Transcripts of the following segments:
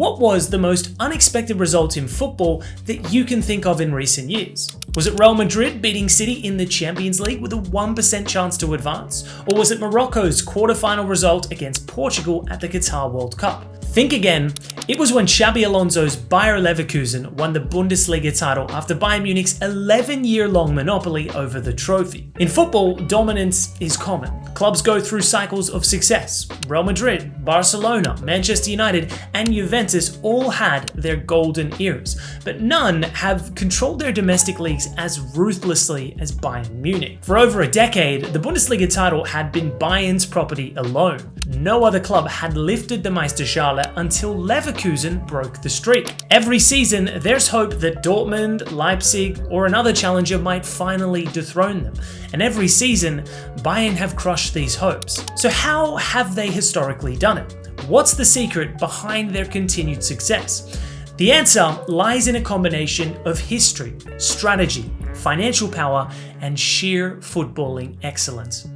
what was the most unexpected result in football that you can think of in recent years? Was it Real Madrid beating City in the Champions League with a 1% chance to advance? Or was it Morocco's quarter-final result against Portugal at the Qatar World Cup? Think again, it was when Xabi Alonso's Bayer Leverkusen won the Bundesliga title after Bayern Munich's 11-year-long monopoly over the trophy. In football, dominance is common. Clubs go through cycles of success. Real Madrid, Barcelona, Manchester United, and Juventus all had their golden eras, but none have controlled their domestic leagues as ruthlessly as Bayern Munich. For over a decade, the Bundesliga title had been Bayern's property alone. No other club had lifted the Meisterschale until Leverkusen broke the streak. Every season, there's hope that Dortmund, Leipzig, or another challenger might finally dethrone them. And every season, Bayern have crushed these hopes. So how have they historically done it? What's the secret behind their continued success? The answer lies in a combination of history, strategy, financial power, and sheer footballing excellence.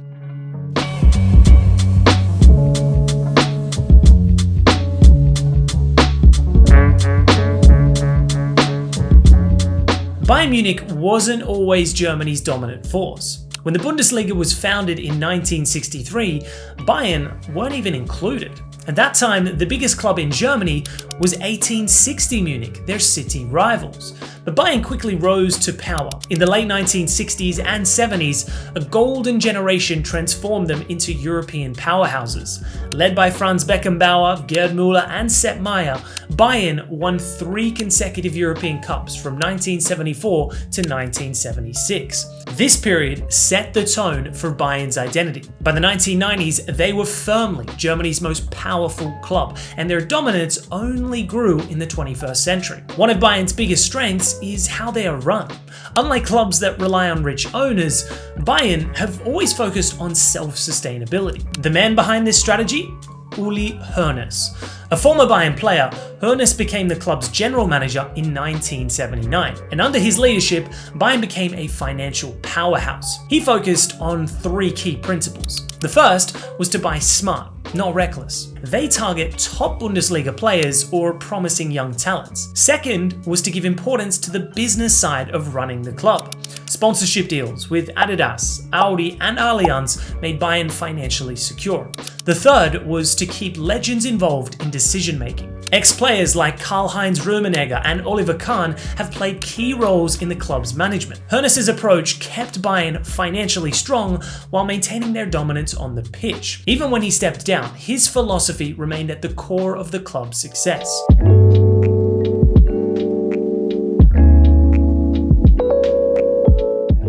Bayern Munich wasn't always Germany's dominant force. When the Bundesliga was founded in 1963, Bayern weren't even included. At that time, the biggest club in Germany was 1860 Munich, their city rivals. But Bayern quickly rose to power. In the late 1960s and 70s, a golden generation transformed them into European powerhouses. Led by Franz Beckenbauer, Gerd Müller, and Sepp Maier, Bayern won 3 consecutive European Cups from 1974 to 1976. This period set the tone for Bayern's identity. By the 1990s, they were firmly Germany's most powerful club, and their dominance only grew in the 21st century. One of Bayern's biggest strengths is how they are run. Unlike clubs that rely on rich owners, Bayern have always focused on self-sustainability. The man behind this strategy? Uli Hoeness. A former Bayern player, Hoeness became the club's general manager in 1979, and under his leadership, Bayern became a financial powerhouse. He focused on 3 key principles. The first was to buy smart, not reckless. They target top Bundesliga players or promising young talents. Second was to give importance to the business side of running the club. Sponsorship deals with Adidas, Audi, and Allianz made Bayern financially secure. The third was to keep legends involved in decision-making. Ex-players like Karl-Heinz Rummenigge and Oliver Kahn have played key roles in the club's management. Hoeness's approach kept Bayern financially strong while maintaining their dominance on the pitch. Even when he stepped down, his philosophy remained at the core of the club's success.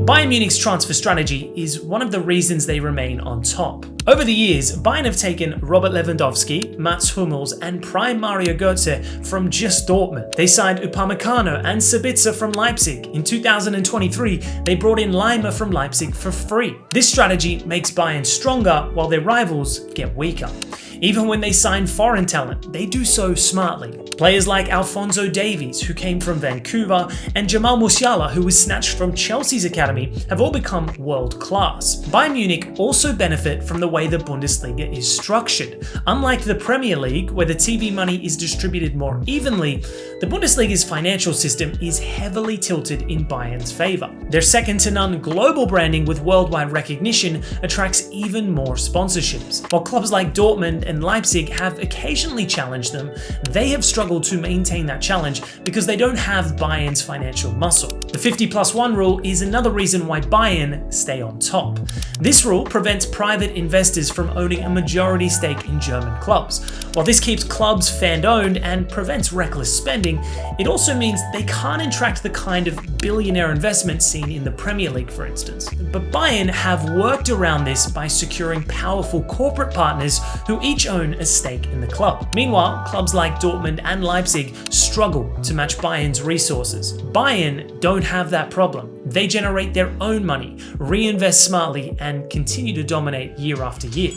Bayern Munich's transfer strategy is one of the reasons they remain on top. Over the years, Bayern have taken Robert Lewandowski, Mats Hummels, and prime Mario Götze from just Dortmund. They signed Upamecano and Sabitzer from Leipzig. In 2023, they brought in Leimer from Leipzig for free. This strategy makes Bayern stronger while their rivals get weaker. Even when they sign foreign talent, they do so smartly. Players like Alphonso Davies, who came from Vancouver, and Jamal Musiala, who was snatched from Chelsea's academy, have all become world class. Bayern Munich also benefit from the way the Bundesliga is structured. Unlike the Premier League, where the TV money is distributed more evenly, the Bundesliga's financial system is heavily tilted in Bayern's favor. Their second-to-none global branding with worldwide recognition attracts even more sponsorships. While clubs like Dortmund and Leipzig have occasionally challenged them, they have struggled to maintain that challenge because they don't have Bayern's financial muscle. The 50+1 rule is another reason why Bayern stay on top. This rule prevents private investors from owning a majority stake in German clubs. While this keeps clubs fan-owned and prevents reckless spending, it also means they can't attract the kind of billionaire investment seen in the Premier League, for instance. But Bayern have worked around this by securing powerful corporate partners who each own a stake in the club. Meanwhile, clubs like Dortmund and Leipzig struggle to match Bayern's resources. Bayern don't have that problem. They generate their own money, reinvest smartly, and continue to dominate year after year.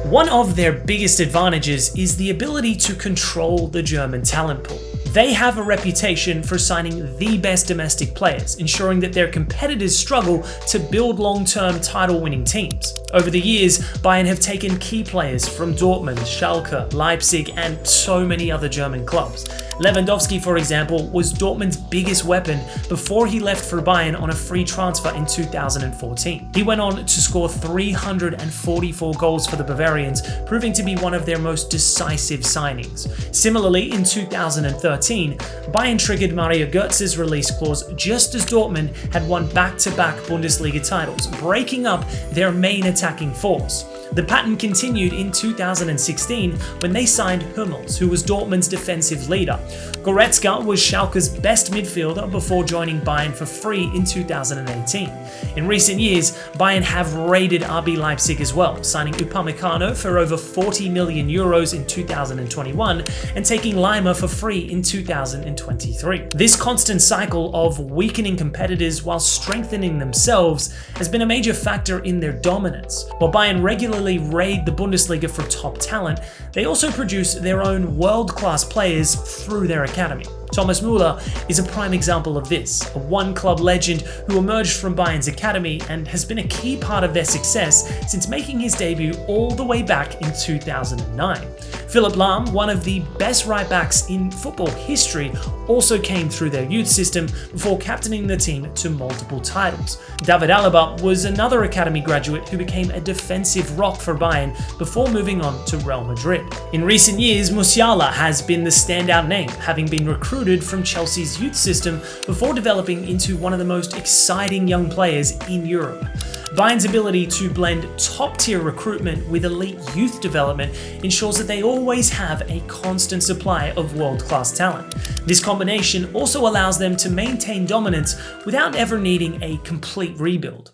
One of their biggest advantages is the ability to control the German talent pool. They have a reputation for signing the best domestic players, ensuring that their competitors struggle to build long-term title-winning teams. Over the years, Bayern have taken key players from Dortmund, Schalke, Leipzig, and so many other German clubs. Lewandowski, for example, was Dortmund's biggest weapon before he left for Bayern on a free transfer in 2014. He went on to score 344 goals for the Bavarians, proving to be one of their most decisive signings. Similarly, in 2013, Bayern triggered Mario Götze's release clause just as Dortmund had won back-to-back Bundesliga titles, breaking up their main attacking force. The pattern continued in 2016 when they signed Hummels, who was Dortmund's defensive leader. Goretzka was Schalke's best midfielder before joining Bayern for free in 2018. In recent years, Bayern have raided RB Leipzig as well, signing Upamecano for over 40 million euros in 2021 and taking Lima for free in 2023. This constant cycle of weakening competitors while strengthening themselves has been a major factor in their dominance. While Bayern regularly raid the Bundesliga for top talent, they also produce their own world-class players through their academy. Thomas Müller is a prime example of this, a one-club legend who emerged from Bayern's academy and has been a key part of their success since making his debut all the way back in 2009. Philipp Lahm, one of the best right-backs in football history, also came through their youth system before captaining the team to multiple titles. David Alaba was another academy graduate who became a defensive rock for Bayern before moving on to Real Madrid. In recent years, Musiala has been the standout name, having been recruited from Chelsea's youth system before developing into one of the most exciting young players in Europe. Bayern's ability to blend top-tier recruitment with elite youth development ensures that they always have a constant supply of world-class talent. This combination also allows them to maintain dominance without ever needing a complete rebuild.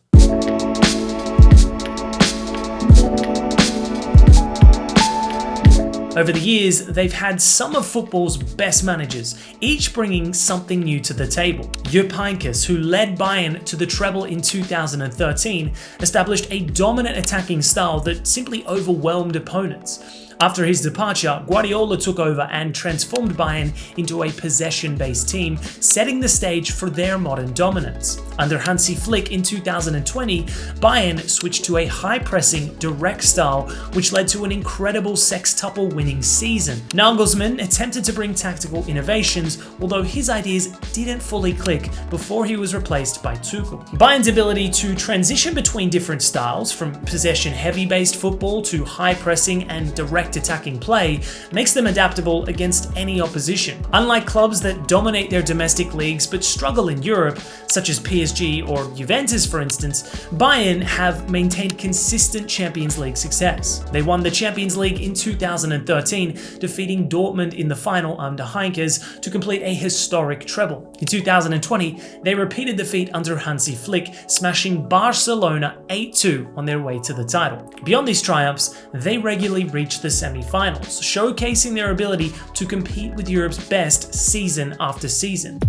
Over the years, they've had some of football's best managers, each bringing something new to the table. Jupp Heynckes, who led Bayern to the treble in 2013, established a dominant attacking style that simply overwhelmed opponents. After his departure, Guardiola took over and transformed Bayern into a possession-based team, setting the stage for their modern dominance. Under Hansi Flick in 2020, Bayern switched to a high-pressing, direct style, which led to an incredible sextuple winning season. Nagelsmann attempted to bring tactical innovations, although his ideas didn't fully click before he was replaced by Tuchel. Bayern's ability to transition between different styles, from possession-heavy based football to high-pressing and direct attacking play, makes them adaptable against any opposition. Unlike clubs that dominate their domestic leagues but struggle in Europe, such as PSG or Juventus for instance, Bayern have maintained consistent Champions League success. They won the Champions League in 2013, defeating Dortmund in the final under Heynckes to complete a historic treble. In 2020, they repeated the feat under Hansi Flick, smashing Barcelona 8-2 on their way to the title. Beyond these triumphs, they regularly reach the semi-finals, showcasing their ability to compete with Europe's best season after season.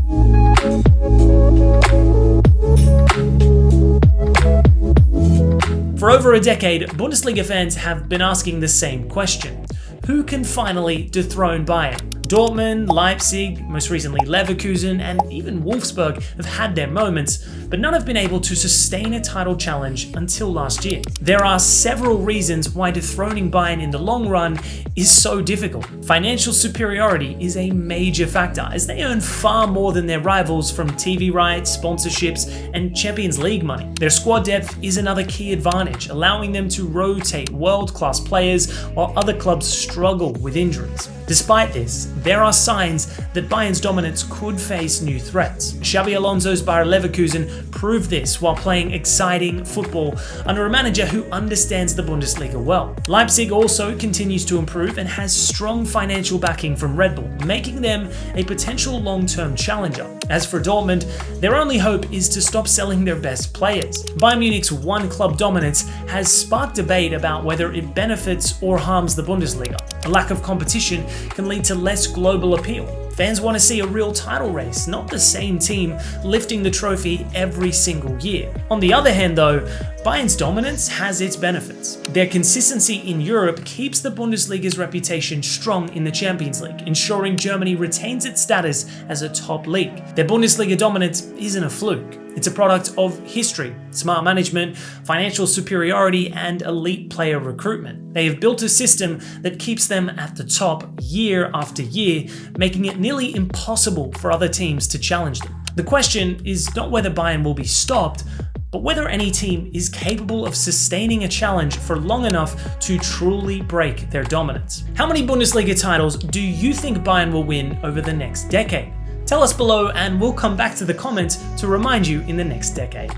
For over a decade, Bundesliga fans have been asking the same question: who can finally dethrone Bayern? Dortmund, Leipzig, most recently Leverkusen, and even Wolfsburg have had their moments, but none have been able to sustain a title challenge until last year. There are several reasons why dethroning Bayern in the long run is so difficult. Financial superiority is a major factor, as they earn far more than their rivals from TV rights, sponsorships, and Champions League money. Their squad depth is another key advantage, allowing them to rotate world-class players while other clubs struggle with injuries. Despite this, there are signs that Bayern's dominance could face new threats. Xabi Alonso's Bayer Leverkusen proved this while playing exciting football under a manager who understands the Bundesliga well. Leipzig also continues to improve and has strong financial backing from Red Bull, making them a potential long-term challenger. As for Dortmund, their only hope is to stop selling their best players. Bayern Munich's one-club dominance has sparked debate about whether it benefits or harms the Bundesliga. A lack of competition can lead to less global appeal. Fans want to see a real title race, not the same team lifting the trophy every single year. On the other hand though, Bayern's dominance has its benefits. Their consistency in Europe keeps the Bundesliga's reputation strong in the Champions League, ensuring Germany retains its status as a top league. Their Bundesliga dominance isn't a fluke. It's a product of history, smart management, financial superiority, and elite player recruitment. They have built a system that keeps them at the top year after year, making it nearly impossible for other teams to challenge them. The question is not whether Bayern will be stopped, but whether any team is capable of sustaining a challenge for long enough to truly break their dominance. How many Bundesliga titles do you think Bayern will win over the next decade? Tell us below and we'll come back to the comments to remind you in the next decade.